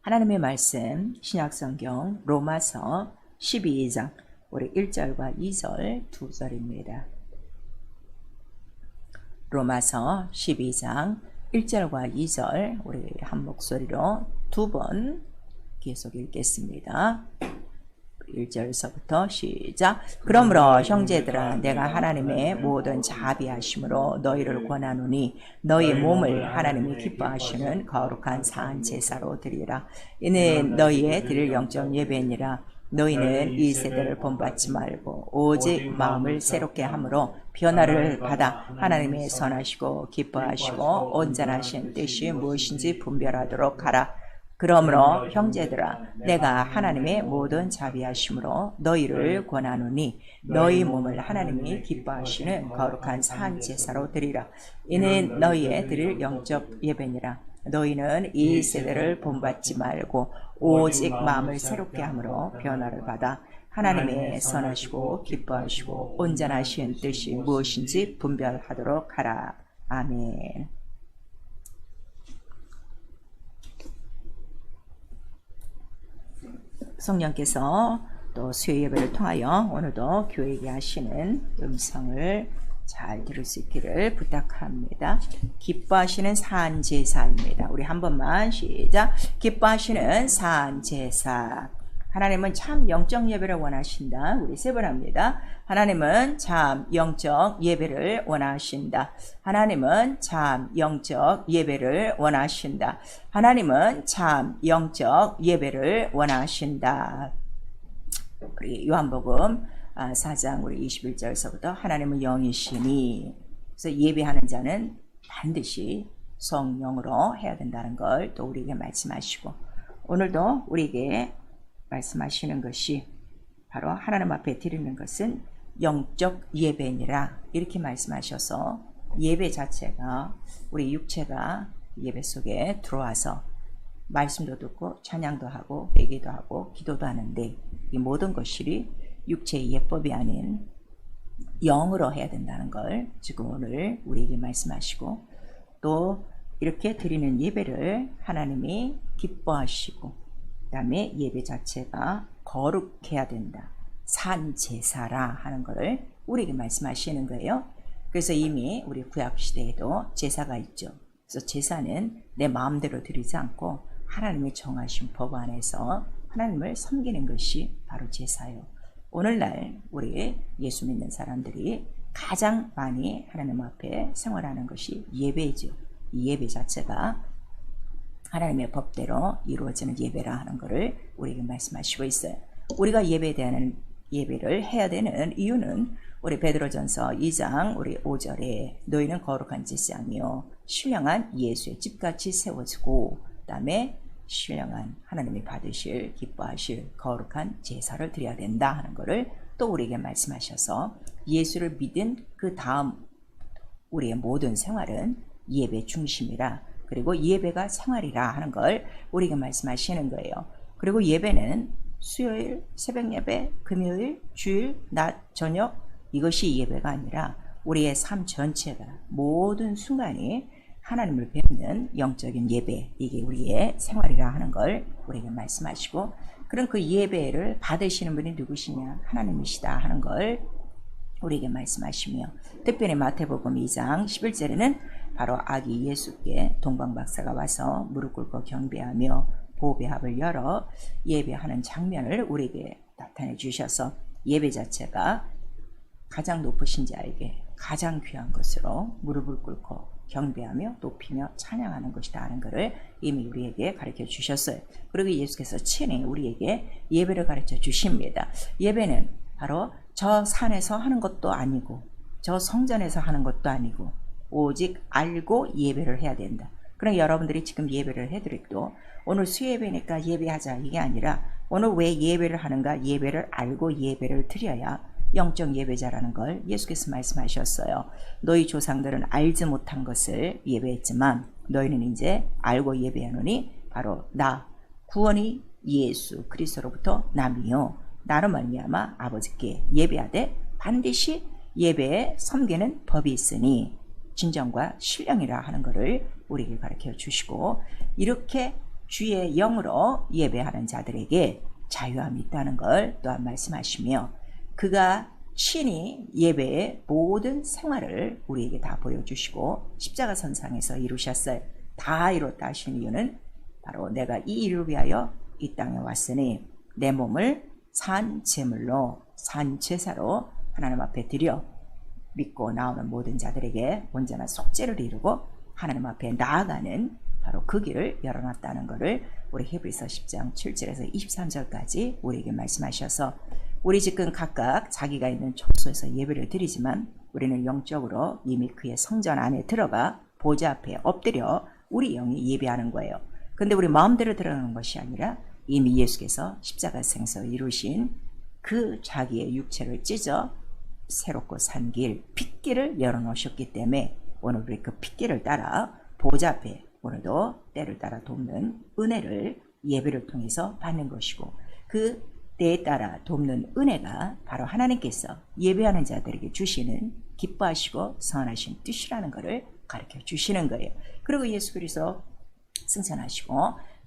하나님의 말씀 신약성경 로마서 12장 우리 1절과 2절 2절입니다. 로마서 12장 1절과 2절 우리 한 목소리로 두 번 계속 읽겠습니다. 1절서부터 시작. 그러므로 형제들아 내가 하나님의 모든 자비하심으로 너희를 권하노니 너희 몸을 하나님이 기뻐하시는 거룩한 산 제사로 드리라. 이는 너희의 드릴 영적 예배니라. 너희는 이 세대를 본받지 말고 오직 마음을 새롭게 함으로 변화를 받아 하나님의 선하시고 기뻐하시고 온전하신 뜻이 무엇인지 분별하도록 하라. 그러므로 형제들아 내가 하나님의 모든 자비하심으로 너희를 권하노니 너희 몸을 하나님이 기뻐하시는 거룩한 산 제사로 드리라. 이는 너희의 드릴 영적 예배니라. 너희는 이 세대를 본받지 말고 오직 마음을 새롭게 함으로 변화를 받아 하나님의 선하시고 기뻐하시고 온전하신 뜻이 무엇인지 분별하도록 하라. 아멘. 성령께서 또 수요 예배를 통하여 오늘도 교회에게 하시는 음성을 잘 들을 수 있기를 부탁합니다. 기뻐하시는 산제사입니다. 우리 한 번만 시작. 기뻐하시는 산제사. 하나님은 참 영적 예배를 원하신다. 우리 세 번 합니다. 하나님은 참 영적 예배를 원하신다. 하나님은 참 영적 예배를 원하신다. 하나님은 참 영적 예배를 원하신다. 우리 요한복음 4장 우리 21절서부터 하나님은 영이시니 그래서 예배하는 자는 반드시 성령으로 해야 된다는 걸 또 우리에게 말씀하시고 오늘도 우리에게 말씀하시는 것이 바로 하나님 앞에 드리는 것은 영적 예배니라 이렇게 말씀하셔서 예배 자체가 우리 육체가 예배 속에 들어와서 말씀도 듣고 찬양도 하고 회개도 하고 기도도 하는데 이 모든 것이 육체의 예법이 아닌 영으로 해야 된다는 걸 지금 오늘 우리에게 말씀하시고 또 이렇게 드리는 예배를 하나님이 기뻐하시고 그 다음에 예배 자체가 거룩해야 된다. 산 제사라 하는 것을 우리에게 말씀하시는 거예요. 그래서 이미 우리 구약시대에도 제사가 있죠. 그래서 제사는 내 마음대로 드리지 않고 하나님이 정하신 법 안에서 하나님을 섬기는 것이 바로 제사예요. 오늘날 우리 예수 믿는 사람들이 가장 많이 하나님 앞에 생활하는 것이 예배죠. 이 예배 자체가 하나님의 법대로 이루어지는 예배라 하는 것을 우리에게 말씀하시고 있어요. 우리가 예배에 대한 예배를 해야 되는 이유는 우리 베드로전서 2장 우리 5절에 너희는 거룩한 제사며 신령한 예수의 집같이 세워지고 그 다음에 신령한 하나님이 받으실 기뻐하실 거룩한 제사를 드려야 된다 하는 것을 또 우리에게 말씀하셔서 예수를 믿은 그 다음 우리의 모든 생활은 예배 중심이라 그리고 예배가 생활이라 하는 걸 우리에게 말씀하시는 거예요. 그리고 예배는 수요일, 새벽 예배, 금요일, 주일, 낮, 저녁 이것이 예배가 아니라 우리의 삶 전체가 모든 순간이 하나님을 뵙는 영적인 예배 이게 우리의 생활이라 하는 걸 우리에게 말씀하시고 그럼 그 예배를 받으시는 분이 누구시냐 하나님이시다 하는 걸 우리에게 말씀하시며 특별히 마태복음 2장 11절에는 바로 아기 예수께 동방박사가 와서 무릎 꿇고 경배하며 보배합을 열어 예배하는 장면을 우리에게 나타내 주셔서 예배 자체가 가장 높으신 자에게 가장 귀한 것으로 무릎을 꿇고 경배하며 높이며 찬양하는 것이다 하는 것을 이미 우리에게 가르쳐 주셨어요. 그리고 예수께서 친히 우리에게 예배를 가르쳐 주십니다. 예배는 바로 저 산에서 하는 것도 아니고 저 성전에서 하는 것도 아니고 오직 알고 예배를 해야 된다. 그럼 여러분들이 지금 예배를 해드리고 오늘 수예배니까 예배하자 이게 아니라 오늘 왜 예배를 하는가 예배를 알고 예배를 드려야 영적 예배자라는 걸 예수께서 말씀하셨어요. 너희 조상들은 알지 못한 것을 예배했지만 너희는 이제 알고 예배하노니 바로 나 구원이 예수 그리스도로부터 남이요 나로 말미암아 아버지께 예배하되 반드시 예배에 섬기는 법이 있으니 진정과 신령이라 하는 것을 우리에게 가르쳐 주시고 이렇게 주의 영으로 예배하는 자들에게 자유함이 있다는 걸 또한 말씀하시며 그가 친히 예배의 모든 생활을 우리에게 다 보여주시고 십자가 선상에서 이루셨어요. 다 이뤘다 하시는 이유는 바로 내가 이 일을 위하여 이 땅에 왔으니 내 몸을 산 제물로 산 제사로 하나님 앞에 드려 믿고 나오는 모든 자들에게 온전한 속죄를 이루고 하나님 앞에 나아가는 바로 그 길을 열어놨다는 것을 우리 히브리서 10장 7절에서 23절까지 우리에게 말씀하셔서 우리 지금 각각 자기가 있는 처소에서 예배를 드리지만 우리는 영적으로 이미 그의 성전 안에 들어가 보좌 앞에 엎드려 우리 영이 예배하는 거예요. 근데 우리 마음대로 들어가는 것이 아니라 이미 예수께서 십자가에서 이루신 그 자기의 육체를 찢어 새롭고 산 길, 핏길을 열어놓으셨기 때문에 오늘 우리 그 핏길을 따라 보좌 앞에 오늘도 때를 따라 돕는 은혜를 예배를 통해서 받는 것이고 그 때에 따라 돕는 은혜가 바로 하나님께서 예배하는 자들에게 주시는 기뻐하시고 선하신 뜻이라는 것을 가르쳐 주시는 거예요. 그리고 예수 그리스도 승천하시고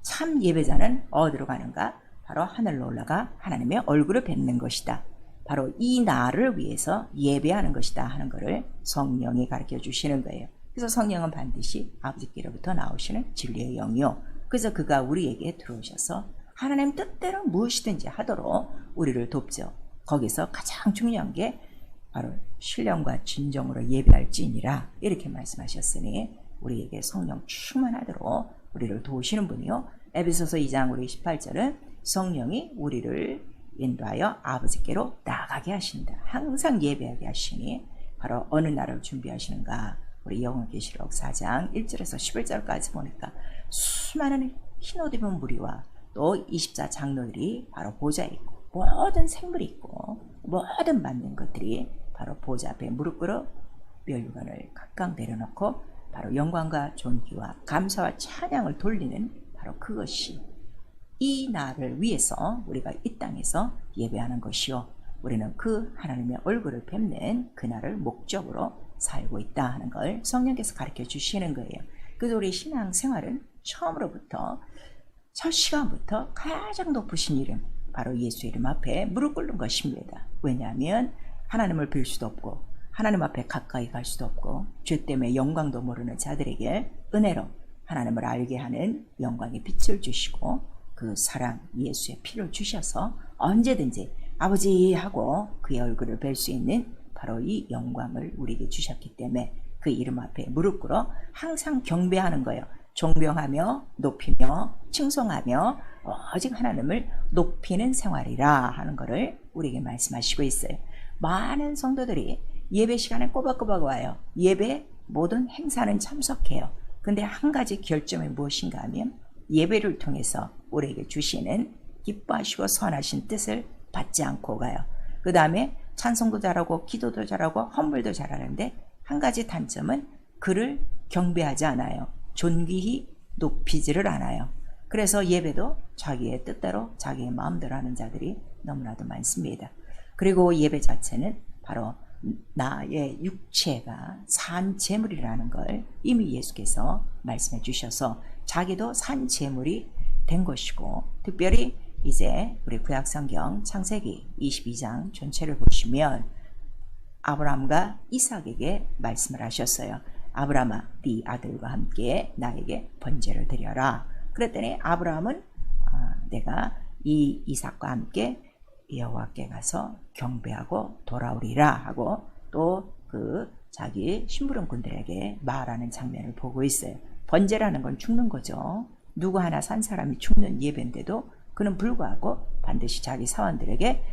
참 예배자는 어디로 가는가? 바로 하늘로 올라가 하나님의 얼굴을 뵙는 것이다. 바로 이 나를 위해서 예배하는 것이다 하는 것을 성령이 가르쳐 주시는 거예요. 그래서 성령은 반드시 아버지께로부터 나오시는 진리의 영이요. 그래서 그가 우리에게 들어오셔서 하나님 뜻대로 무엇이든지 하도록 우리를 돕죠. 거기서 가장 중요한 게 바로 신령과 진정으로 예배할지니라 이렇게 말씀하셨으니 우리에게 성령 충만하도록 우리를 도우시는 분이요. 에베소서 2장 우리 18절은 성령이 우리를 인도하여 아버지께로 나아가게 하신다. 항상 예배하게 하시니 바로 어느 날을 준비하시는가. 우리 요한계시록 4장 1절에서 11절까지 보니까 수많은 흰옷 입은 무리와 또 24 장로들이 바로 보좌에 있고 모든 생물이 있고 모든 만든 것들이 바로 보좌 앞에 무릎 꿇어 멸류관을 각각 내려놓고 바로 영광과 존귀와 감사와 찬양을 돌리는 바로 그것이 이 날을 위해서 우리가 이 땅에서 예배하는 것이요. 우리는 그 하나님의 얼굴을 뵙는 그날을 목적으로 살고 있다 하는 걸 성령께서 가르쳐 주시는 거예요. 그래서 우리 신앙생활은 처음으로부터 첫 시간부터 가장 높으신 이름 바로 예수 이름 앞에 무릎 꿇는 것입니다. 왜냐하면 하나님을 뵐 수도 없고 하나님 앞에 가까이 갈 수도 없고 죄 때문에 영광도 모르는 자들에게 은혜로 하나님을 알게 하는 영광의 빛을 주시고 그 사랑 예수의 피를 주셔서 언제든지 아버지 하고 그의 얼굴을 뵐 수 있는 바로 이 영광을 우리에게 주셨기 때문에 그 이름 앞에 무릎 꿇어 항상 경배하는 거예요. 존경하며 높이며 칭송하며 오직 하나님을 높이는 생활이라 하는 것을 우리에게 말씀하시고 있어요. 많은 성도들이 예배 시간에 꼬박꼬박 와요. 예배 모든 행사는 참석해요. 근데 한 가지 결점이 무엇인가 하면 예배를 통해서 우리에게 주시는 기뻐하시고 선하신 뜻을 받지 않고 가요. 그 다음에 찬송도 잘하고 기도도 잘하고 헌물도 잘하는데 한 가지 단점은 그를 경배하지 않아요. 존귀히 높이지를 않아요. 그래서 예배도 자기의 뜻대로 자기의 마음대로 하는 자들이 너무나도 많습니다. 그리고 예배 자체는 바로 나의 육체가 산 제물이라는 걸 이미 예수께서 말씀해 주셔서 자기도 산 제물이 된 것이고 특별히 이제 우리 구약성경 창세기 22장 전체를 보시면 아브라함과 이삭에게 말씀을 하셨어요. 아브라함아 네 아들과 함께 나에게 번제를 드려라. 그랬더니 아브라함은 내가 이 이삭과 함께 여호와께 가서 경배하고 돌아오리라 하고 또 그 자기 심부름꾼들에게 말하는 장면을 보고 있어요. 번제라는 건 죽는 거죠. 누구 하나 산 사람이 죽는 예배인데도 그는 불구하고 반드시 자기 사원들에게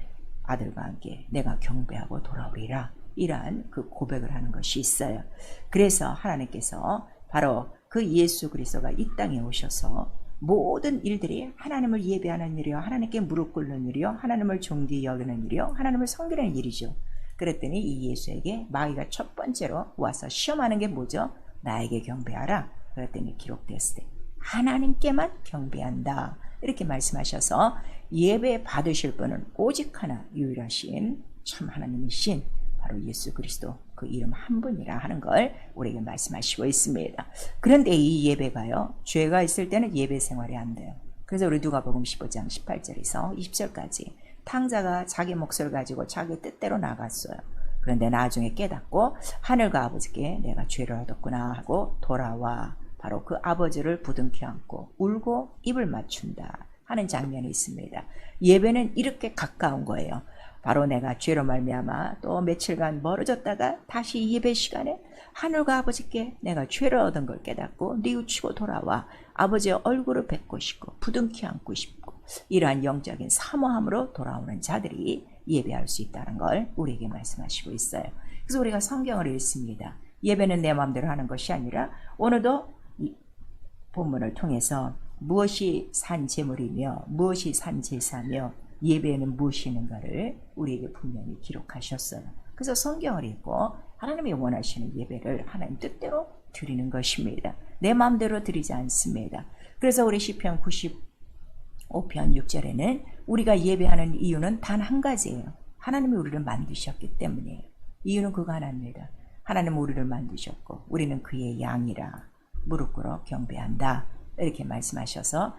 아들과 함께 내가 경배하고 돌아오리라 이러한 그 고백을 하는 것이 있어요. 그래서 하나님께서 바로 그 예수 그리스도가 이 땅에 오셔서 모든 일들이 하나님을 예배하는 일이요 하나님께 무릎 꿇는 일이요 하나님을 존귀히 여기는 일이요 하나님을 섬기는 일이죠. 그랬더니 이 예수에게 마귀가 첫 번째로 와서 시험하는 게 뭐죠? 나에게 경배하라. 그랬더니 기록되었을 때 하나님께만 경배한다 이렇게 말씀하셔서 예배 받으실 분은 오직 하나 유일하신 참 하나님이신 바로 예수 그리스도 그 이름 한 분이라 하는 걸 우리에게 말씀하시고 있습니다. 그런데 이 예배가요, 죄가 있을 때는 예배 생활이 안 돼요. 그래서 우리 누가복음 15장 18절에서 20절까지 탕자가 자기 몫을 가지고 자기 뜻대로 나갔어요. 그런데 나중에 깨닫고 하늘과 아버지께 내가 죄를 얻었구나 하고 돌아와 바로 그 아버지를 부둥켜 안고 울고 입을 맞춘다 하는 장면이 있습니다. 예배는 이렇게 가까운 거예요. 바로 내가 죄로 말미암아 또 며칠간 멀어졌다가 다시 예배 시간에 하늘과 아버지께 내가 죄를 얻은 걸 깨닫고 뉘우치고 돌아와 아버지의 얼굴을 뵙고 싶고 부둥켜 안고 싶고 이러한 영적인 사모함으로 돌아오는 자들이 예배할 수 있다는 걸 우리에게 말씀하시고 있어요. 그래서 우리가 성경을 읽습니다. 예배는 내 마음대로 하는 것이 아니라 오늘도 이 본문을 통해서 무엇이 산 제물이며 무엇이 산 제사며 예배에는 무엇이 있는가를 우리에게 분명히 기록하셨어요. 그래서 성경을 읽고 하나님이 원하시는 예배를 하나님 뜻대로 드리는 것입니다. 내 마음대로 드리지 않습니다. 그래서 우리 시편 95편 6절에는 우리가 예배하는 이유는 단 한 가지예요. 하나님이 우리를 만드셨기 때문이에요. 이유는 그거 하나입니다. 하나님은 우리를 만드셨고 우리는 그의 양이라 무릎 꿇어 경배한다. 이렇게 말씀하셔서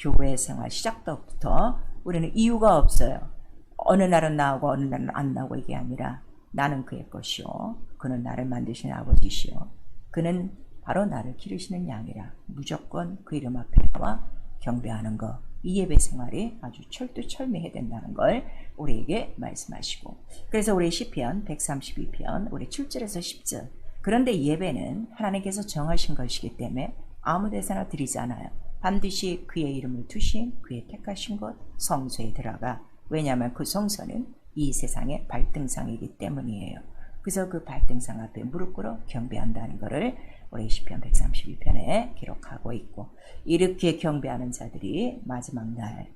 교회 생활 시작부터 우리는 이유가 없어요. 어느 날은 나오고 어느 날은 안 나오고 이게 아니라 나는 그의 것이요 그는 나를 만드신 아버지시요 그는 바로 나를 기르시는 양이라 무조건 그 이름 앞에 나와 경배하는 것. 이 예배 생활이 아주 철두철미해야 된다는 걸 우리에게 말씀하시고 그래서 우리 시편 132편 우리 7절에서 10절 그런데 예배는 하나님께서 정하신 것이기 때문에 아무 데서나 드리지 않아요. 반드시 그의 이름을 두신 그의 택하신 곳 성소에 들어가 왜냐하면 그 성소는 이 세상의 발등상이기 때문이에요. 그래서 그 발등상 앞에 무릎 꿇어 경배한다는 것을 우리 시편 132편에 기록하고 있고 이렇게 경배하는 자들이 마지막 날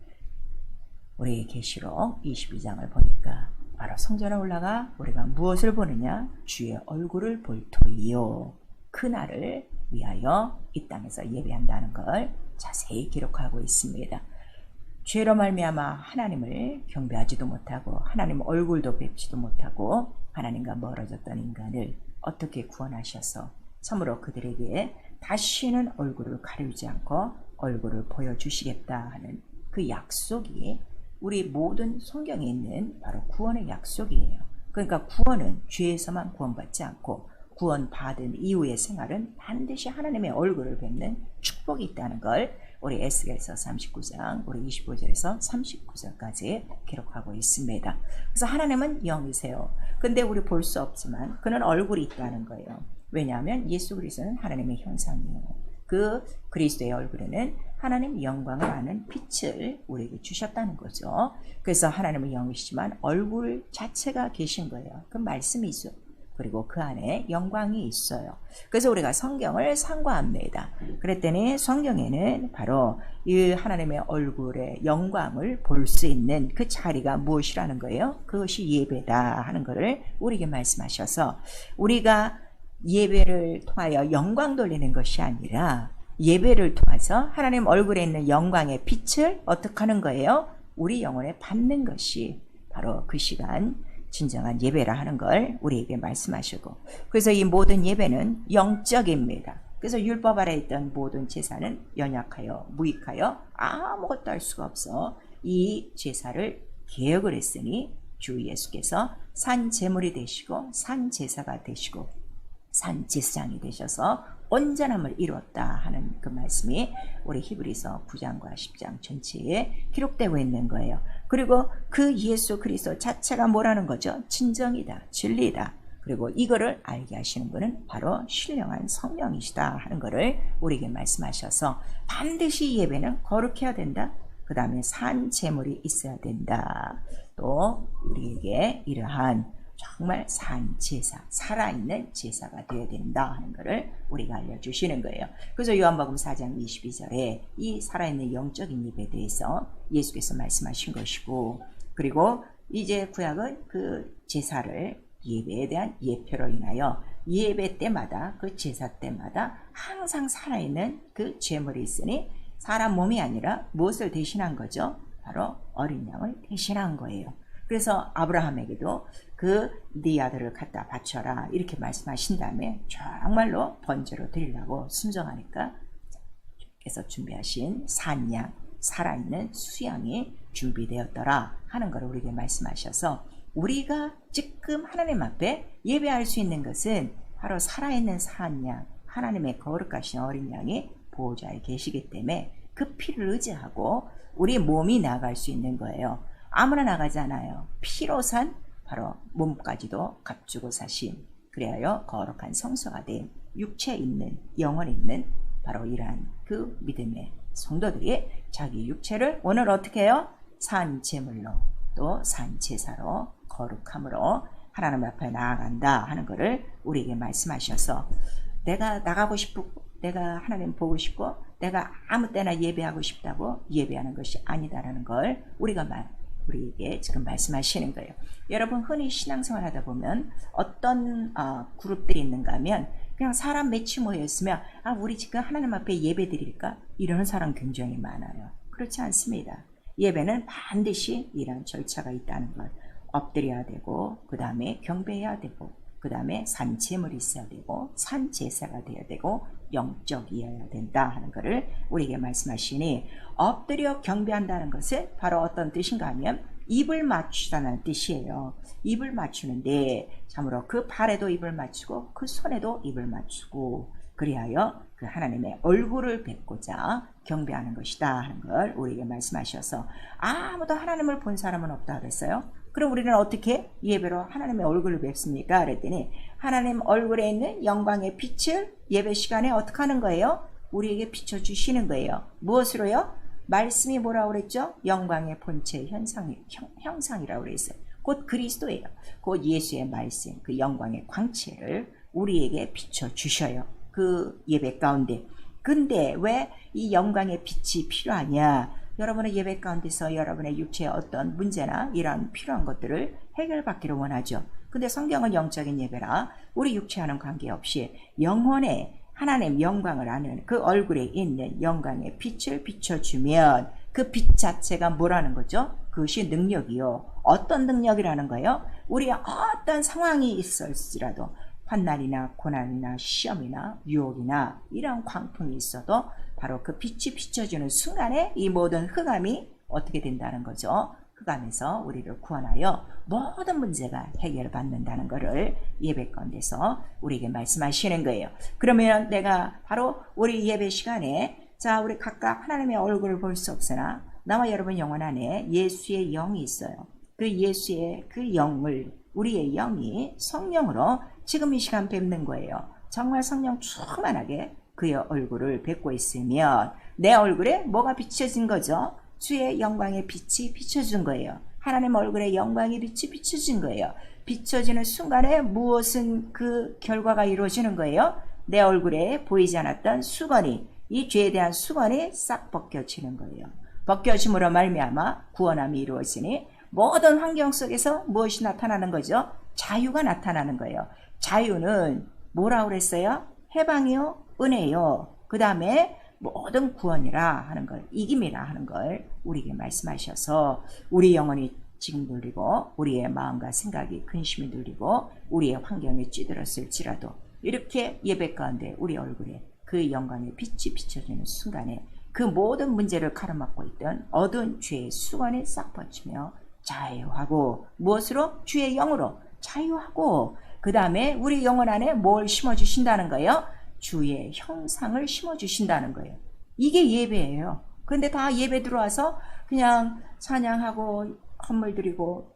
우리 계시록 22장을 보니까 바로 성전에 올라가 우리가 무엇을 보느냐 주의 얼굴을 볼 터이요 그날을 위하여 이 땅에서 예배한다는 걸 자세히 기록하고 있습니다. 죄로 말미암아 하나님을 경배하지도 못하고 하나님 얼굴도 뵙지도 못하고 하나님과 멀어졌던 인간을 어떻게 구원하셔서 참으로 그들에게 다시는 얼굴을 가리지 않고 얼굴을 보여주시겠다 하는 그 약속이 우리 모든 성경에 있는 바로 구원의 약속이에요. 그러니까 구원은 죄에서만 구원받지 않고 구원받은 이후의 생활은 반드시 하나님의 얼굴을 뵙는 축복이 있다는 걸 우리 에스겔서 39장 우리 25절에서 39절까지 기록하고 있습니다. 그래서 하나님은 영이세요. 근데 우리 볼 수 없지만 그는 얼굴이 있다는 거예요. 왜냐하면 예수 그리스도는 하나님의 형상이에요. 그 그리스도의 얼굴에는 하나님 영광을 아는 빛을 우리에게 주셨다는 거죠. 그래서 하나님은 영이시지만 얼굴 자체가 계신 거예요. 그 말씀이 있어. 그리고 그 안에 영광이 있어요. 그래서 우리가 성경을 상고합니다. 그랬더니 성경에는 바로 이 하나님의 얼굴의 영광을 볼 수 있는 그 자리가 무엇이라는 거예요? 그것이 예배다 하는 것을 우리에게 말씀하셔서 우리가 예배를 통하여 영광 돌리는 것이 아니라 예배를 통해서 하나님 얼굴에 있는 영광의 빛을 어떻게 하는 거예요? 우리 영혼에 받는 것이 바로 그 시간 진정한 예배라 하는 걸 우리에게 말씀하시고 그래서 이 모든 예배는 영적입니다. 그래서 율법 아래 있던 모든 제사는 연약하여 무익하여 아무것도 할 수가 없어 이 제사를 개혁을 했으니 주 예수께서 산 제물이 되시고 산 제사가 되시고 산 제사장이 되셔서 온전함을 이루었다 하는 그 말씀이 우리 히브리서 9장과 10장 전체에 기록되고 있는 거예요. 그리고 그 예수 그리스도 자체가 뭐라는 거죠? 진정이다, 진리다. 그리고 이거를 알게 하시는 분은 바로 신령한 성령이시다 하는 것을 우리에게 말씀하셔서 반드시 예배는 거룩해야 된다. 그 다음에 산 제물이 있어야 된다. 또 우리에게 이러한 정말 산 제사, 살아있는 제사가 되어야 된다 하는 것을 우리가 알려주시는 거예요. 그래서 요한복음 4장 22절에 이 살아있는 영적인 예배에 대해서 예수께서 말씀하신 것이고 그리고 이제 구약은 그 제사를 예배에 대한 예표로 인하여 예배 때마다 그 제사 때마다 항상 살아있는 그 제물이 있으니 사람 몸이 아니라 무엇을 대신한 거죠? 바로 어린 양을 대신한 거예요. 그래서 아브라함에게도 그 네 아들을 갖다 바쳐라 이렇게 말씀하신 다음에 정말로 번제로 드리려고 순종하니까 주께서 준비하신 산양, 살아있는 수양이 준비되었더라 하는 것을 우리에게 말씀하셔서 우리가 지금 하나님 앞에 예배할 수 있는 것은 바로 살아있는 산양, 하나님의 거룩하신 어린 양이 보호자에 계시기 때문에 그 피를 의지하고 우리 몸이 나아갈 수 있는 거예요. 아무나 나가지 않아요. 피로 산 바로 몸까지도 값주고 사신, 그래야 거룩한 성소가 된 육체 있는 영혼이 있는 바로 이러한 그 믿음의 성도들이 자기 육체를 오늘 어떻게 해요? 산제물로 또 산제사로 거룩함으로 하나님 앞에 나아간다 하는 것을 우리에게 말씀하셔서 내가 나가고 싶고 내가 하나님 보고 싶고 내가 아무 때나 예배하고 싶다고 예배하는 것이 아니다라는 걸 우리에게 지금 말씀하시는 거예요. 여러분 흔히 신앙생활 하다 보면 어떤 그룹들이 있는가 하면 그냥 사람 몇이 모여있으면 우리 지금 하나님 앞에 예배 드릴까? 이러는 사람 굉장히 많아요. 그렇지 않습니다. 예배는 반드시 이런 절차가 있다는 걸 엎드려야 되고 그 다음에 경배해야 되고 그 다음에 산제물이 있어야 되고 산제사가 되어야 되고 영적이어야 된다 하는 것을 우리에게 말씀하시니 엎드려 경배한다는 것은 바로 어떤 뜻인가 하면 입을 맞추다는 뜻이에요. 입을 맞추는데 참으로 그 발에도 입을 맞추고 그 손에도 입을 맞추고 그리하여 그 하나님의 얼굴을 뵙고자 경배하는 것이다 하는 걸 우리에게 말씀하셔서 아무도 하나님을 본 사람은 없다 그랬어요. 그럼 우리는 어떻게 예배로 하나님의 얼굴을 뵙습니까? 그랬더니 하나님 얼굴에 있는 영광의 빛을 예배 시간에 어떻게 하는 거예요? 우리에게 비춰주시는 거예요. 무엇으로요? 말씀이 뭐라고 그랬죠? 영광의 본체 형상이라고 그랬어요. 곧 그리스도예요. 곧 예수의 말씀, 그 영광의 광채를 우리에게 비춰주셔요. 그 예배 가운데. 근데 왜 이 영광의 빛이 필요하냐? 여러분의 예배 가운데서 여러분의 육체의 어떤 문제나 이런 필요한 것들을 해결받기를 원하죠. 근데 성경은 영적인 예배라 우리 육체와는 관계없이 영혼의 하나님 영광을 아는 그 얼굴에 있는 영광의 빛을 비춰주면 그 빛 자체가 뭐라는 거죠? 그것이 능력이요. 어떤 능력이라는 거예요? 우리의 어떤 상황이 있을지라도 환난이나 고난이나 시험이나 유혹이나 이런 광풍이 있어도 바로 그 빛이 비춰주는 순간에 이 모든 흑암이 어떻게 된다는 거죠? 흑암에서 우리를 구원하여 모든 문제가 해결받는다는 것을 예배 가운데서 우리에게 말씀하시는 거예요. 그러면 내가 바로 우리 예배 시간에 자 우리 각각 하나님의 얼굴을 볼 수 없으나 나와 여러분 영혼 안에 예수의 영이 있어요. 그 예수의 그 영을 우리의 영이 성령으로 지금 이 시간 뵙는 거예요. 정말 성령 충만하게 그의 얼굴을 뵙고 있으면 내 얼굴에 뭐가 비춰진 거죠? 주의 영광의 빛이 비춰준 거예요. 하나님 얼굴에 영광의 빛이 비춰진 거예요. 비춰지는 순간에 무엇은 그 결과가 이루어지는 거예요? 내 얼굴에 보이지 않았던 수건이 이 죄에 대한 수건이 싹 벗겨지는 거예요. 벗겨짐으로 말미암아 구원함이 이루어지니 모든 환경 속에서 무엇이 나타나는 거죠? 자유가 나타나는 거예요. 자유는 뭐라고 그랬어요? 해방이요, 은혜요. 그 다음에 모든 구원이라 하는 걸, 이김이라 하는 걸 우리에게 말씀하셔서 우리 영혼이 지금 눌리고 우리의 마음과 생각이 근심이 눌리고 우리의 환경이 찌들었을지라도 이렇게 예배 가운데 우리 얼굴에 그 영광의 빛이 비춰지는 순간에 그 모든 문제를 가로막고 있던 어두운 죄의 수건이 싹 벗치며 자유하고 무엇으로? 주의 영으로 자유하고 그 다음에 우리 영혼 안에 뭘 심어주신다는 거예요? 주의 형상을 심어주신다는 거예요. 이게 예배예요. 그런데 다 예배 들어와서 그냥 찬양하고 헌물 드리고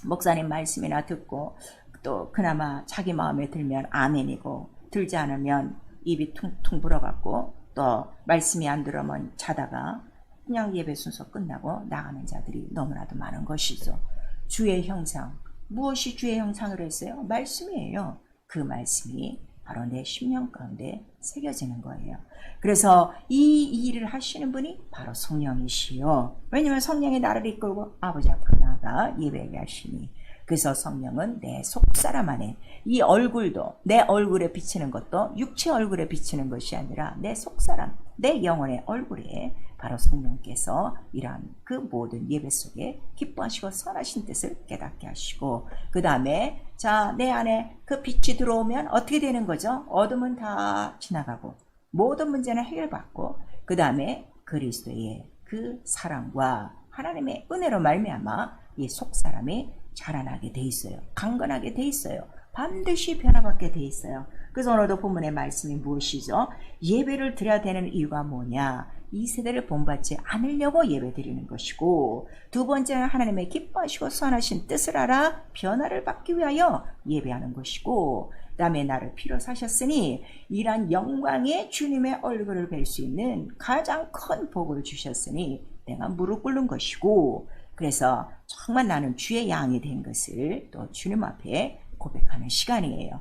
목사님 말씀이나 듣고 또 그나마 자기 마음에 들면 아멘이고 들지 않으면 입이 퉁퉁 불어갖고 또 말씀이 안 들어오면 자다가 그냥 예배 순서 끝나고 나가는 자들이 너무나도 많은 것이죠. 주의 형상. 무엇이 주의 형상으로 했어요? 말씀이에요. 그 말씀이 바로 내 심령 가운데 새겨지는 거예요. 그래서 이 일을 하시는 분이 바로 성령이시요. 왜냐하면 성령이 나를 이끌고 아버지 앞으로 나아가 예배하게 하시니 그래서 성령은 내 속사람 안에 이 얼굴도 내 얼굴에 비치는 것도 육체 얼굴에 비치는 것이 아니라 내 속사람, 내 영혼의 얼굴에 바로 성령께서 이러한 그 모든 예배 속에 기뻐하시고 선하신 뜻을 깨닫게 하시고, 그 다음에 자, 내 안에 그 빛이 들어오면 어떻게 되는 거죠? 어둠은 다 지나가고 모든 문제는 해결받고, 그 다음에 그리스도의 그 사랑과 하나님의 은혜로 말미암아 이 속사람이 자라나게 돼 있어요. 강건하게 돼 있어요. 반드시 변화받게 돼 있어요. 그래서 오늘도 본문의 말씀이 무엇이죠? 예배를 드려야 되는 이유가 뭐냐? 이 세대를 본받지 않으려고 예배 드리는 것이고, 두 번째는 하나님의 기뻐하시고 선하신 뜻을 알아 변화를 받기 위하여 예배하는 것이고, 그 다음에 나를 피로 사셨으니 이란 영광의 주님의 얼굴을 뵐 수 있는 가장 큰 복을 주셨으니 내가 무릎 꿇는 것이고, 그래서 정말 나는 주의 양이 된 것을 또 주님 앞에 고백하는 시간이에요.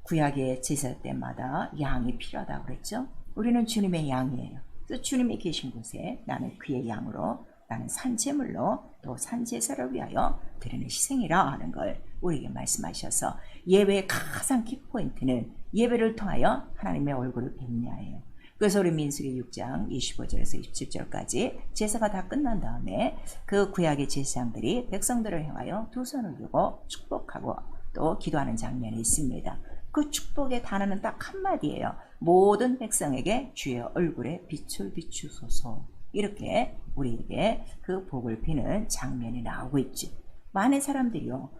구약의 제사 때마다 양이 필요하다고 그랬죠. 우리는 주님의 양이에요. 그래서 주님이 계신 곳에 나는 그의 양으로, 나는 산제물로, 또 산제사를 위하여 드리는 희생이라 하는 걸 우리에게 말씀하셔서, 예배의 가장 키포인트는 예배를 통하여 하나님의 얼굴을 뵙냐예요. 그래서 우리 민수기 6장 25절에서 27절까지 제사가 다 끝난 다음에 그 구약의 제사장들이 백성들을 향하여 두 손을 들고 축복하고 또 기도하는 장면이 있습니다. 그 축복의 단어는 딱 한마디예요. 모든 백성에게 주의 얼굴에 빛을 비추소서. 이렇게 우리에게 그 복을 비는 장면이 나오고 있죠. 많은 사람들이요,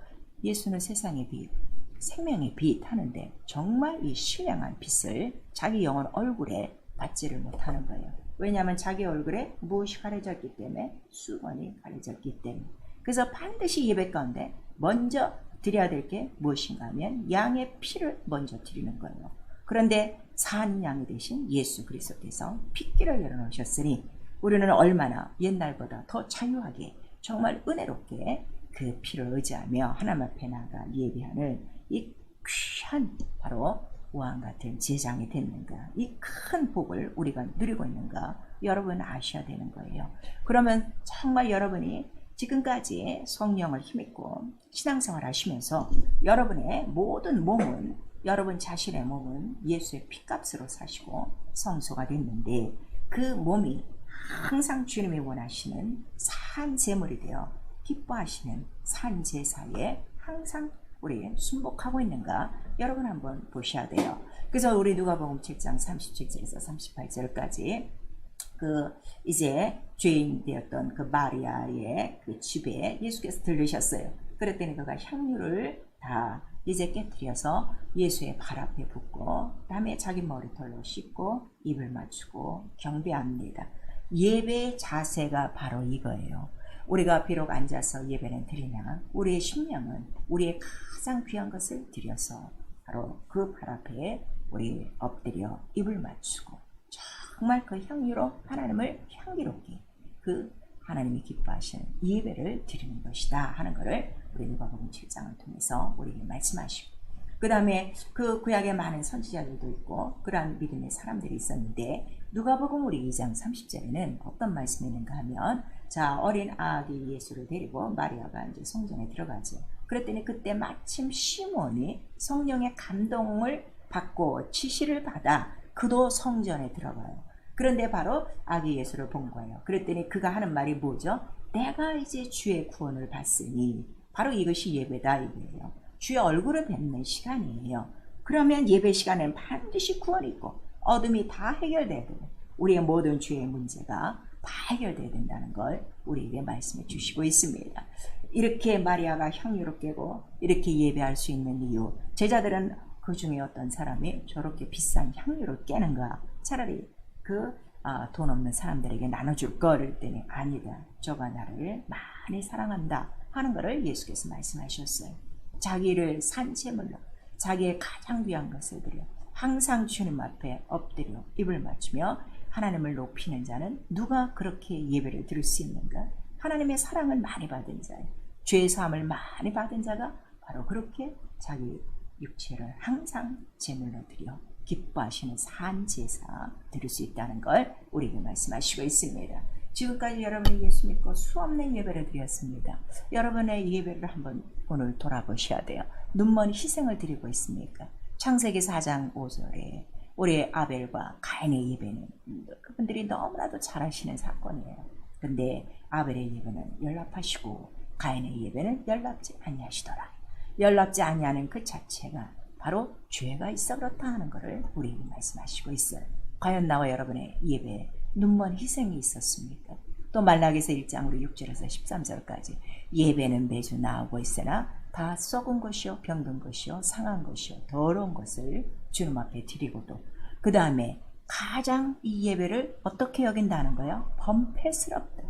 예수는 세상의 빛, 생명의 빛 하는데 정말 이 신령한 빛을 자기 영혼 얼굴에 받지를 못하는 거예요. 왜냐하면 자기 얼굴에 무엇이 가려졌기 때문에, 수건이 가려졌기 때문에. 그래서 반드시 예배 가운데 먼저 드려야 될 게 무엇인가 하면 양의 피를 먼저 드리는 거예요. 그런데 산 양이 되신 예수 그리스도께서 핏길을 열어놓으셨으니 우리는 얼마나 옛날보다 더 자유하게 정말 은혜롭게 그 피를 의지하며 하나님 앞에 나가 예배하는 이 귀한 바로 우왕 같은 제장이 됐는가, 이 큰 복을 우리가 누리고 있는가 여러분 아셔야 되는 거예요. 그러면 정말 여러분이 지금까지 성령을 힘입고 신앙생활 하시면서 여러분의 모든 몸은, 여러분 자신의 몸은 예수의 피값으로 사시고 성소가 됐는데, 그 몸이 항상 주님이 원하시는 산제물이 되어 기뻐하시는 산제사에 항상 우리 순복하고 있는가 여러분 한번 보셔야 돼요. 그래서 우리 누가복음 7장 37절에서 38절까지 그 이제 죄인 되었던 그 마리아의 그 집에 예수께서 들르셨어요. 그랬더니 그가 향유를 다 이제 깨뜨려서 예수의 발 앞에 붓고, 그다음에 자기 머리털로 씻고 입을 맞추고 경배합니다. 예배의 자세가 바로 이거예요. 우리가 비록 앉아서 예배는 드리나 우리의 심령은 우리의 가장 귀한 것을 드려서 바로 그 발 앞에 우리 엎드려 입을 맞추고 정말 그 향유로 하나님을 향기롭게, 그 하나님이 기뻐하시는 예배를 드리는 것이다 하는 것을 우리 누가복음 7장을 통해서 우리에게 말씀하시고, 그 다음에 그 구약에 많은 선지자들도 있고 그러한 믿음의 사람들이 있었는데, 누가복음 우리 2장 30절에는 어떤 말씀이 있는가 하면, 자, 어린 아기 예수를 데리고 마리아가 이제 성전에 들어가죠. 그랬더니 그때 마침 시몬이 성령의 감동을 받고 지시를 받아 그도 성전에 들어가요. 그런데 바로 아기 예수를 본 거예요. 그랬더니 그가 하는 말이 뭐죠? 내가 이제 주의 구원을 받으니, 바로 이것이 예배다 이거예요. 주의 얼굴을 뵙는 시간이에요. 그러면 예배 시간에는 반드시 구원이 있고 어둠이 다 해결되고 우리의 모든 죄의 문제가 다 해결되어야 된다는 걸 우리에게 말씀해 주시고 있습니다. 이렇게 마리아가 향유로 깨고 이렇게 예배할 수 있는 이유, 제자들은 그 중에 어떤 사람이 저렇게 비싼 향유를 깨는가, 차라리 그 돈 없는 사람들에게 나눠줄 거를 때니, 아니다, 저가 나를 많이 사랑한다 하는 것을 예수께서 말씀하셨어요. 자기를 산채물로 자기의 가장 귀한 것을 드려 항상 주님 앞에 엎드려 입을 맞추며 하나님을 높이는 자는 누가 그렇게 예배를 드릴 수 있는가? 하나님의 사랑을 많이 받은 자예요. 죄의 사함을 많이 받은 자가 바로 그렇게 자기 육체를 항상 제물로 드려 기뻐하시는 산제사 드릴 수 있다는 걸 우리에게 말씀하시고 있습니다. 지금까지 여러분이 예수 믿고 수없는 예배를 드렸습니다. 여러분의 예배를 한번 오늘 돌아보셔야 돼요. 눈먼 희생을 드리고 있습니까? 창세기 4장 5절에 우리 아벨과 가인의 예배는 그분들이 너무나도 잘 아시는 사건이에요. 근데 아벨의 예배는 연락하시고 가인의 예배는 연락지 아니하시더라. 연락지 아니하는 그 자체가 바로 죄가 있어 그렇다 하는 것을 우리에게 말씀하시고 있어요. 과연 나와 여러분의 예배에 눈먼 희생이 있었습니까? 또 말라기서 1장 우리 6절에서 13절까지 예배는 매주 나오고 있으나 다 썩은 것이요 병든 것이요 상한 것이요 더러운 것을 주님 앞에 드리고도 그 다음에 가장 이 예배를 어떻게 여긴다는 거예요? 범패스럽다.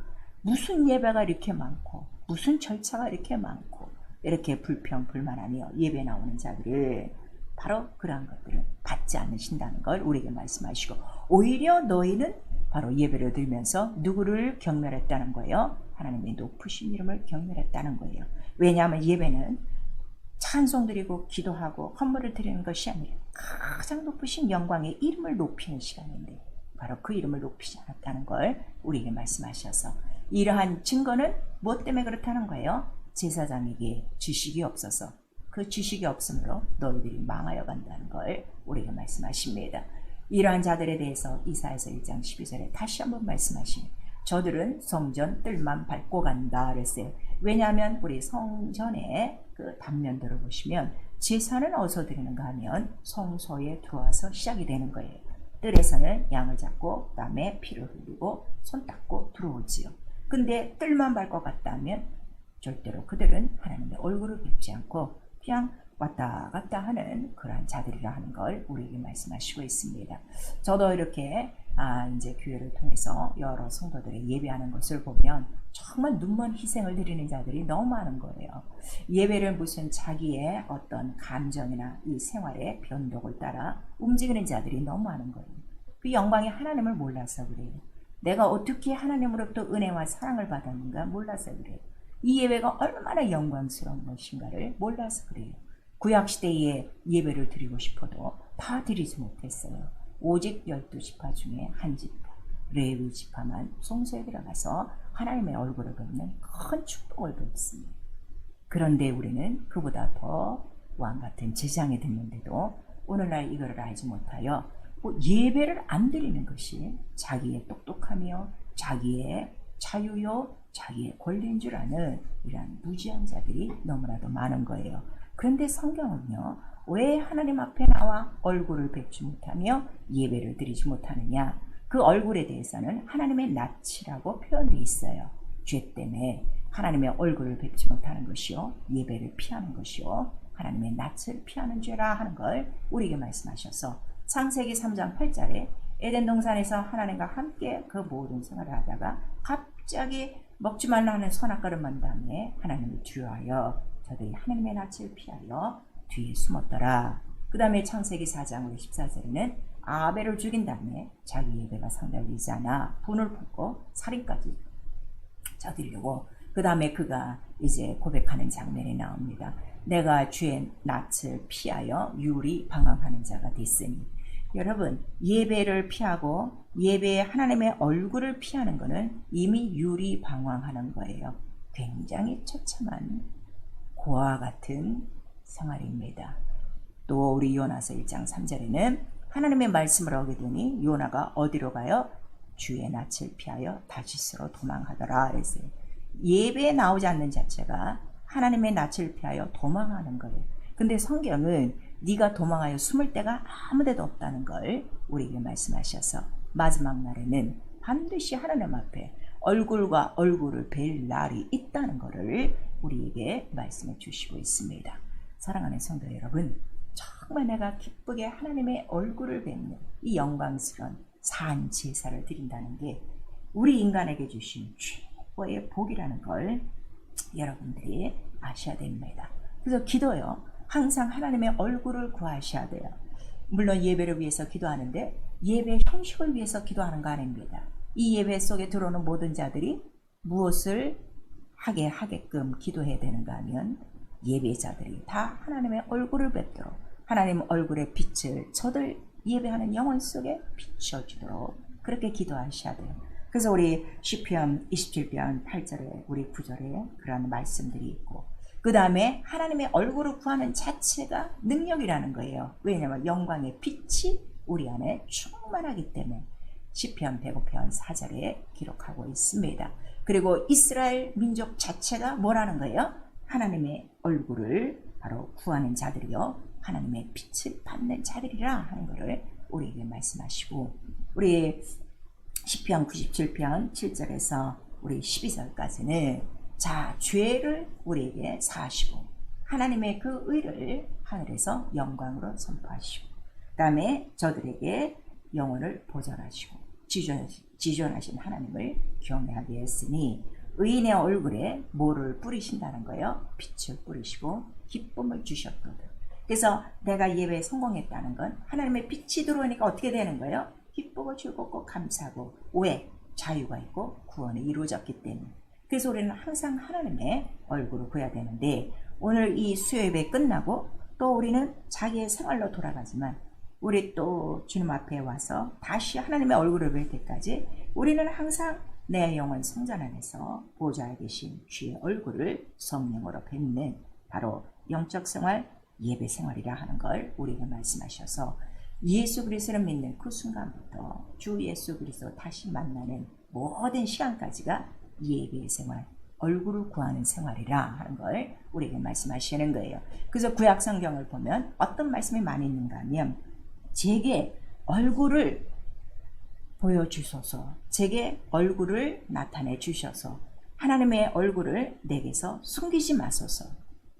무슨 예배가 이렇게 많고 무슨 절차가 이렇게 많고 이렇게 불평불만하며 예배 나오는 자들을 바로 그러한 것들을 받지 않으신다는 걸 우리에게 말씀하시고 오히려 너희는 바로 예배를 드리면서 누구를 경멸했다는 거예요? 하나님의 높으신 이름을 경멸했다는 거예요. 왜냐하면 예배는 찬송드리고 기도하고 헌물을 드리는 것이 아니라 가장 높으신 영광의 이름을 높이는 시간인데 바로 그 이름을 높이지 않았다는 걸 우리에게 말씀하셔서 이러한 증거는 무엇 때문에 그렇다는 거예요? 제사장에게 지식이 없어서 그 지식이 없으므로 너희들이 망하여 간다는 걸 우리에게 말씀하십니다. 이러한 자들에 대해서 이사야서 1장 12절에 다시 한번 말씀하시니 저들은 성전 뜰만 밟고 간다 그랬어요. 왜냐하면 우리 성전의 그 단면들을 보시면 제사는 어디서 드리는가 하면 성소에 들어와서 시작이 되는 거예요. 뜰에서는 양을 잡고 그다음에 피를 흘리고 손 닦고 들어오지요. 근데 뜰만 밟고 갔다 하면 절대로 그들은 하나님의 얼굴을 뵙지 않고 그냥 왔다 갔다 하는 그러한 자들이라 하는 걸 우리에게 말씀하시고 있습니다. 저도 이렇게 이제 교회를 통해서 여러 성도들의 예배하는 것을 보면 정말 눈먼 희생을 드리는 자들이 너무 많은 거예요. 예배를 무슨 자기의 어떤 감정이나 이 생활의 변덕을 따라 움직이는 자들이 너무 많은 거예요. 그 영광의 하나님을 몰라서 그래요. 내가 어떻게 하나님으로부터 은혜와 사랑을 받았는가 몰라서 그래요. 이 예배가 얼마나 영광스러운 것인가를 몰라서 그래요. 구약시대에 예배를 드리고 싶어도 다 드리지 못했어요. 오직 12지파 중에 한 지파, 레위 지파만 성소에 들어가서 하나님의 얼굴을 뵙는 큰 축복을 뵙습니다. 그런데 우리는 그보다 더 왕같은 제장에 듣는데도 오늘날 이거를 알지 못하여 예배를 안 드리는 것이 자기의 똑똑함이요, 자기의 자유요, 자기의 권리인 줄 아는 이러한 무지한 자들이 너무나도 많은 거예요. 그런데 성경은요, 왜 하나님 앞에 나와 얼굴을 뵙지 못하며 예배를 드리지 못하느냐? 그 얼굴에 대해서는 하나님의 낯이라고 표현되어 있어요. 죄 때문에 하나님의 얼굴을 뵙지 못하는 것이요, 예배를 피하는 것이요, 하나님의 낯을 피하는 죄라 하는 걸 우리에게 말씀하셔서 창세기 3장 8절에 에덴 동산에서 하나님과 함께 그 모든 생활을 하다가 갑자기 먹지 말라 하는 선악과를 만 다음에 하나님을 두려워하여 저들이 하나님의 낯을 피하여 뒤에 숨었더라. 그 다음에 창세기 4장 14절에는 아벨을 죽인 다음에 자기 예배가 상달되지 않아 분을 품고 살인까지 저지르고 그 다음에 그가 이제 고백하는 장면이 나옵니다. 내가 주의 낯을 피하여 유리 방황하는 자가 됐으니. 여러분, 예배를 피하고 예배에 하나님의 얼굴을 피하는 것은 이미 유리 방황하는 거예요. 굉장히 처참한 고아와 같은 생활입니다. 또 우리 요나서 1장 3절에는 하나님의 말씀을 어기더니 요나가 어디로 가요? 주의 낯을 피하여 다시스로 도망하더라 그랬어요. 예배에 나오지 않는 자체가 하나님의 낯을 피하여 도망하는 거예요. 근데 성경은 네가 도망하여 숨을 데가 아무 데도 없다는 걸 우리에게 말씀하셔서 마지막 날에는 반드시 하나님 앞에 얼굴과 얼굴을 뵐 날이 있다는 것을 우리에게 말씀해 주시고 있습니다. 사랑하는 성도 여러분, 정말 내가 기쁘게 하나님의 얼굴을 뵙는 이 영광스러운 산 제사를 드린다는 게 우리 인간에게 주신 최고의 복이라는 걸 여러분들이 아셔야 됩니다. 그래서 기도요, 항상 하나님의 얼굴을 구하셔야 돼요. 물론 예배를 위해서 기도하는데 예배 형식을 위해서 기도하는 거 아닙니다. 이 예배 속에 들어오는 모든 자들이 무엇을 하게끔 기도해야 되는가 하면 예배자들이 다 하나님의 얼굴을 뵙도록 하나님 얼굴의 빛을 저들 예배하는 영혼 속에 비춰주도록 그렇게 기도하셔야 돼요. 그래서 우리 시편 27편 8절에 우리 9절에 그런 말씀들이 있고 그 다음에 하나님의 얼굴을 구하는 자체가 능력이라는 거예요. 왜냐하면 영광의 빛이 우리 안에 충만하기 때문에 시편 105편 4절에 기록하고 있습니다. 그리고 이스라엘 민족 자체가 뭐라는 거예요? 하나님의 얼굴을 바로 구하는 자들이요, 하나님의 빛을 받는 자들이라 하는 것을 우리에게 말씀하시고, 우리 시편 97편 7절에서 우리 12절까지는 자, 죄를 우리에게 사하시고 하나님의 그 의를 하늘에서 영광으로 선포하시고, 그 다음에 저들에게 영혼을 보전하시고 지존하신 하나님을 경외하게 했으니 의인의 얼굴에 뭐를 뿌리신다는 거예요? 빛을 뿌리시고 기쁨을 주셨거든. 그래서 내가 예배에 성공했다는 건 하나님의 빛이 들어오니까 어떻게 되는 거예요? 기쁘고 즐겁고 감사하고, 왜? 자유가 있고 구원이 이루어졌기 때문에. 그래서 우리는 항상 하나님의 얼굴을 보여야 되는데, 오늘 이 수요예배 끝나고 또 우리는 자기의 생활로 돌아가지만 우리 또 주님 앞에 와서 다시 하나님의 얼굴을 뵐 때까지 우리는 항상 내 영혼 성전 안에서 보좌에 계신 주의 얼굴을 성령으로 뵙는 바로 영적 생활, 예배 생활이라 하는 걸 우리에게 말씀하셔서, 예수 그리스도를 믿는 그 순간부터 주 예수 그리스도 다시 만나는 모든 시간까지가 예배 생활, 얼굴을 구하는 생활이라 하는 걸 우리에게 말씀하시는 거예요. 그래서 구약 성경을 보면 어떤 말씀이 많이 있는가 하면, 제게 얼굴을 보여주소서, 제게 얼굴을 나타내 주셔서 하나님의 얼굴을 내게서 숨기지 마소서,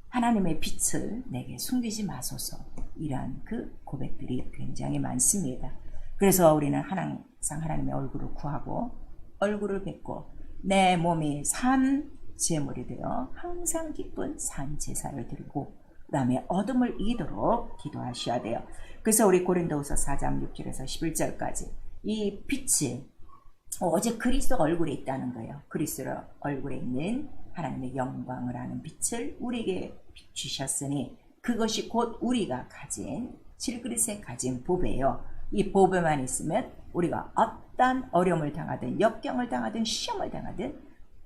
하나님의 빛을 내게 숨기지 마소서, 이러한 그 고백들이 굉장히 많습니다. 그래서 우리는 항상 하나님의 얼굴을 구하고 얼굴을 뵙고 내 몸이 산 제물이 되어 항상 기쁜 산 제사를 드리고 그 다음에 어둠을 이기도록 기도하셔야 돼요. 그래서 우리 고린도후서 4장 6절에서 11절까지 이 빛이 오직 그리스도 얼굴에 있다는 거예요. 그리스도 얼굴에 있는 하나님의 영광을 아는 빛을 우리에게 주셨으니 그것이 곧 우리가 가진 질그릇에 가진 보배요. 이 보배만 있으면 우리가 어떤 어려움을 당하든 역경을 당하든 시험을 당하든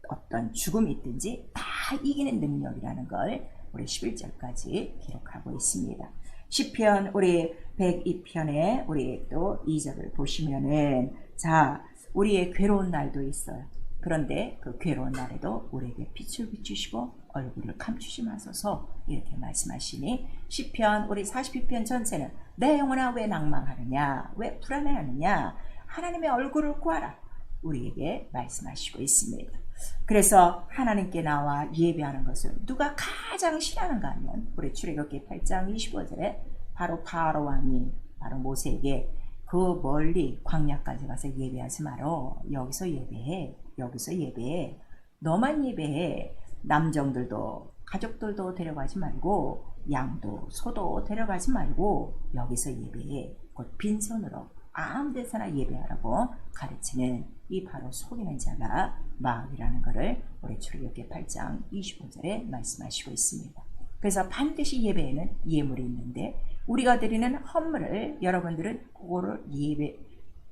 어떤 죽음이 있든지 다 이기는 능력이라는 걸 우리 11절까지 기록하고 있습니다. 시편 우리 102편에 우리 또 2절을 보시면은, 자, 우리의 괴로운 날도 있어요. 그런데 그 괴로운 날에도 우리에게 빛을 비추시고 얼굴을 감추지 마소서, 이렇게 말씀하시니, 시편 우리 42편 전체는 내 영혼아 왜 낭망하느냐, 왜 불안해하느냐, 하나님의 얼굴을 구하라, 우리에게 말씀하시고 있습니다. 그래서 하나님께 나와 예배하는 것을 누가 가장 싫어하는가 하면 우리 출애굽기 8장 25절에 바로 바로 왕이 바로 모세에게 그 멀리 광야까지 가서 예배하지 마라, 여기서 예배해, 여기서 예배해, 너만 예배해, 남정들도 가족들도 데려가지 말고 양도 소도 데려가지 말고 여기서 예배해, 곧 빈손으로 아무 데서나 예배하라고 가르치는 이 바로 속이는 자가 마귀라는 것을 우리 출애굽기 8장 25절에 말씀하시고 있습니다. 그래서 반드시 예배에는 예물이 있는데 우리가 드리는 헌물을 여러분들은 그거를 예배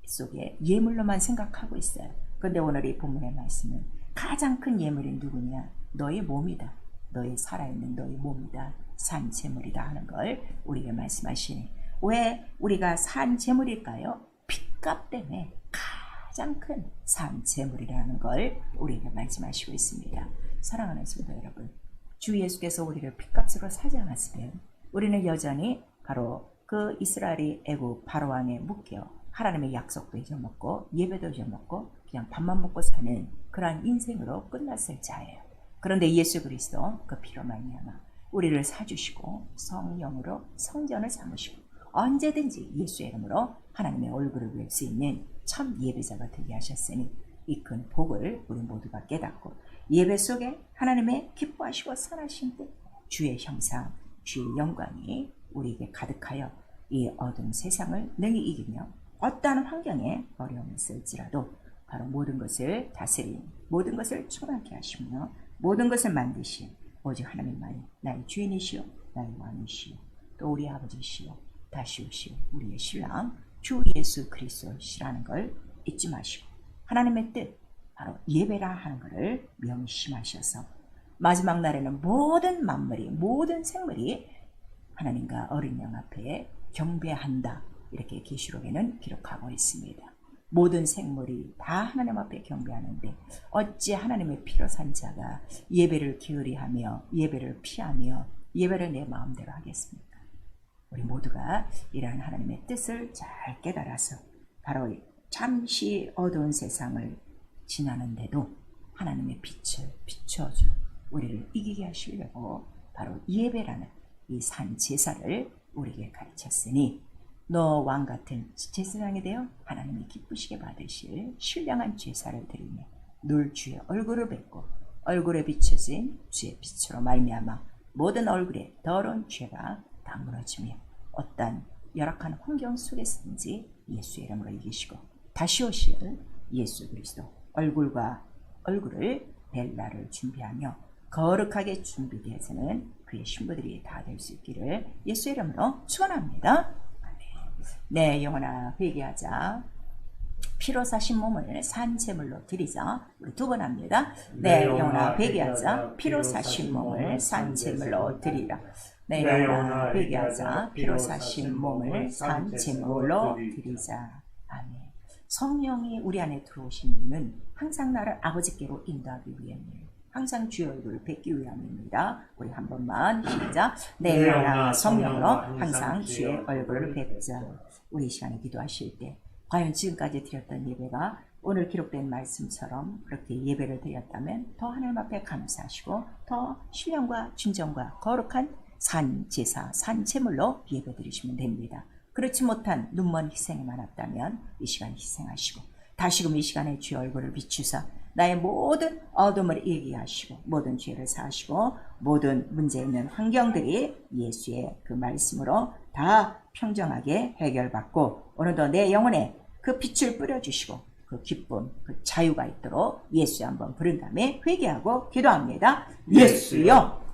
속에 예물로만 생각하고 있어요. 그런데 오늘 이 본문의 말씀은 가장 큰 예물이 누구냐? 너의 몸이다. 너의 살아있는 너의 몸이다. 산 제물이다 하는 걸 우리에게 말씀하시니, 왜 우리가 산 제물일까요? 핏값 때문에 가장 큰 산 제물이라는 걸 우리에게 말씀하시고 있습니다. 사랑하는 성도 여러분, 주 예수께서 우리를 핏값으로 사지 않았으면 우리는 여전히 바로 그 이스라엘이 애국 바로왕에 묶여 하나님의 약속도 잊어먹고 예배도 잊어먹고 그냥 밥만 먹고 사는 그러한 인생으로 끝났을 자예요. 그런데 예수 그리스도 그 피로 말미암아 우리를 사주시고 성령으로 성전을 삼으시고 언제든지 예수의 이름으로 하나님의 얼굴을 뵐 수 있는 참 예배자가 되게 하셨으니 이 큰 복을 우리 모두가 깨닫고 예배 속에 하나님의 기뻐하시고 선하신 뜻, 주의 형상, 주의 영광이 우리에게 가득하여 이 어두운 세상을 능히 이기며 어떠한 환경에 어려움이 있을지라도 바로 모든 것을 다스린, 모든 것을 충만케 하시며 모든 것을 만드신 오직 하나님만이 나의 주인이시오, 나의 왕이시오, 또 우리 아버지시오, 다시 오시오, 우리의 신랑 주 예수 그리스도시라는 걸 잊지 마시고 하나님의 뜻, 바로 예배라 하는 것을 명심하셔서 마지막 날에는 모든 만물이, 모든 생물이 하나님과 어린 양 앞에 경배한다, 이렇게 계시록에는 기록하고 있습니다. 모든 생물이 다 하나님 앞에 경배하는데 어찌 하나님의 피로 산 자가 예배를 게으리하며 예배를 피하며 예배를 내 마음대로 하겠습니까? 우리 모두가 이러한 하나님의 뜻을 잘 깨달아서 바로 잠시 어두운 세상을 지나는데도 하나님의 빛을 비춰줘 우리를 이기게 하시려고 바로 예배라는 이 산 제사를 우리에게 가르쳤으니 너 왕같은 제사장이 되어 하나님이 기쁘시게 받으실 신령한 제사를 드리며 늘 주의 얼굴을 뵙고 얼굴에 비춰진 주의 빛으로 말미암아 모든 얼굴에 더러운 죄가 다 무너지며 어떤 열악한 환경 속에서든지 예수의 이름으로 이기시고 다시 오실 예수 그리스도 얼굴과 얼굴을 뵐 날을 준비하며 거룩하게 준비되어서는 그의 신부들이 다 될 수 있기를 예수의 이름으로 축원합니다. 네, 영혼아 회개하자. 피로 사신 몸을 산 제물로 드리자. 우리 두 번 합니다. 네, 영혼아 회개하자. 피로 사신 몸을 산 제물로 드리라. 네, 영혼아 회개하자. 피로 사신 몸을 산 제물로 드리자. 아멘. 성령이 우리 안에 들어오신 분은 항상 나를 아버지께로 인도하기 위함이에요. 항상 주의 얼굴을 뵙기 위함입니다. 우리 한 번만 시작. 내 영혼아 성령으로 항상 주의 얼굴을 뵙자. 우리 이 시간에 기도하실 때 과연 지금까지 드렸던 예배가 오늘 기록된 말씀처럼 그렇게 예배를 드렸다면 더 하나님 앞에 감사하시고 더 신령과 진정과 거룩한 산 제사, 산 제물로 예배 드리시면 됩니다. 그렇지 못한 눈먼 희생이 많았다면 이 시간 희생하시고 다시금 이 시간에 주의 얼굴을 비추사 나의 모든 어둠을 얘기하시고 모든 죄를 사하시고 모든 문제 있는 환경들이 예수의 그 말씀으로 다 평정하게 해결받고 오늘도 내 영혼에 그 빛을 뿌려주시고 그 기쁨, 그 자유가 있도록 예수에 한번 부른 다음에 회개하고 기도합니다. 예수여